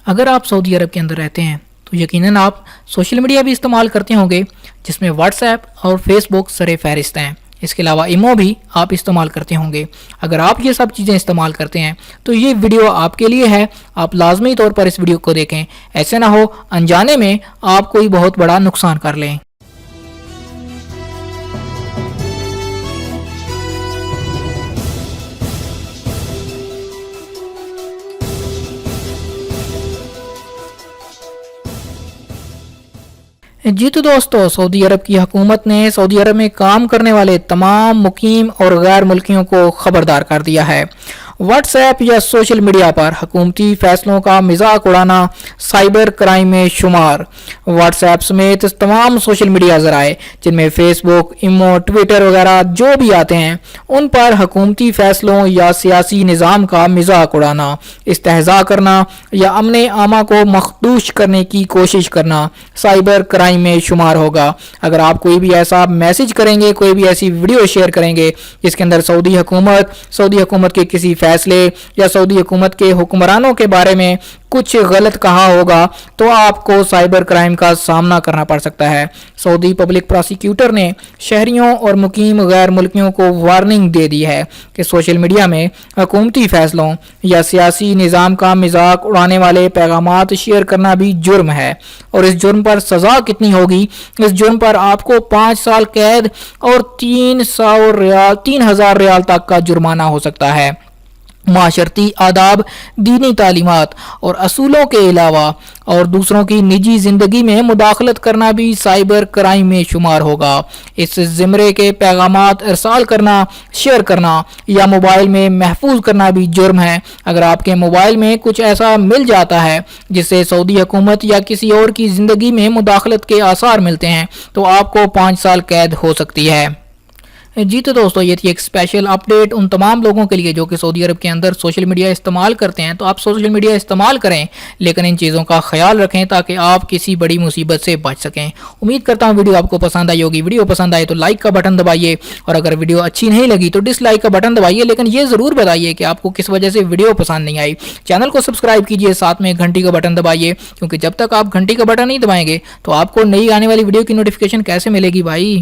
اگر آپ سعودی عرب کے اندر رہتے ہیں تو یقیناً آپ سوشل میڈیا بھی استعمال کرتے ہوں گے، جس میں واٹس ایپ اور فیس بک سر فہرست ہیں۔ اس کے علاوہ ایمو بھی آپ استعمال کرتے ہوں گے۔ اگر آپ یہ سب چیزیں استعمال کرتے ہیں تو یہ ویڈیو آپ کے لیے ہے، آپ لازمی طور پر اس ویڈیو کو دیکھیں، ایسے نہ ہو انجانے میں آپ کوئی بہت بڑا نقصان کر لیں۔ جی تو دوستو، سعودی عرب کی حکومت نے سعودی عرب میں کام کرنے والے تمام مقیم اور غیر ملکیوں کو خبردار کر دیا ہے۔ واٹس ایپ یا سوشل میڈیا پر حکومتی فیصلوں کا مذاق اڑانا سائبر کرائم میں شمار۔ واٹس ایپ سمیت تمام سوشل میڈیا ذرائع جن میں فیس بک، ایمو، ٹویٹر وغیرہ جو بھی آتے ہیں، ان پر حکومتی فیصلوں یا سیاسی نظام کا مذاق اڑانا، استہزاء کرنا یا امن عامہ کو مخدوش کرنے کی کوشش کرنا سائبر کرائم میں شمار ہوگا۔ اگر آپ کوئی بھی ایسا میسج کریں گے، کوئی بھی ایسی ویڈیو شیئر کریں گے جس کے اندر سعودی حکومت کے کسی فیصلے یا سعودی حکومت کے حکمرانوں کے بارے میں کچھ غلط کہا ہوگا تو آپ کو سائبر کرائم کا سامنا کرنا پڑ سکتا ہے۔ سعودی پبلک پراسیکیوٹر نے شہریوں اور مقیم غیر ملکیوں کو وارننگ دے دی ہے کہ سوشل میڈیا میں حکومتی فیصلوں یا سیاسی نظام کا مذاق اڑانے والے پیغامات شیئر کرنا بھی جرم ہے، اور اس جرم پر سزا کتنی ہوگی؟ اس جرم پر آپ کو 5 سال قید اور 3,000 ریال تک کا جرمانہ ہو سکتا ہے۔ معاشرتی آداب، دینی تعلیمات اور اصولوں کے علاوہ اور دوسروں کی نجی زندگی میں مداخلت کرنا بھی سائبر کرائم میں شمار ہوگا۔ اس زمرے کے پیغامات ارسال کرنا، شیئر کرنا یا موبائل میں محفوظ کرنا بھی جرم ہے۔ اگر آپ کے موبائل میں کچھ ایسا مل جاتا ہے جس سے سعودی حکومت یا کسی اور کی زندگی میں مداخلت کے آثار ملتے ہیں تو آپ کو 5 سال قید ہو سکتی ہے۔ جی تو دوستو، یہ تھی ایک اسپیشل اپڈیٹ ان تمام لوگوں کے لیے جو کہ سعودی عرب کے اندر سوشل میڈیا استعمال کرتے ہیں۔ تو آپ سوشل میڈیا استعمال کریں لیکن ان چیزوں کا خیال رکھیں تاکہ آپ کسی بڑی مصیبت سے بچ سکیں۔ امید کرتا ہوں ویڈیو آپ کو پسند آئی ہوگی۔ ویڈیو پسند آئے تو لائک کا بٹن دبائیے، اور اگر ویڈیو اچھی نہیں لگی تو ڈس لائک کا بٹن دبائیے، لیکن یہ ضرور بتائیے کہ آپ کو کس وجہ سے ویڈیو پسند نہیں آئی۔ چینل کو سبسکرائب کیجیے، ساتھ میں گھنٹی کا بٹن دبائیے، کیونکہ جب تک آپ گھنٹی کا بٹن نہیں دبائیں گے تو آپ کو نئی آنے والی ویڈیو کی نوٹیفیکیشن کیسے ملے گی بھائی؟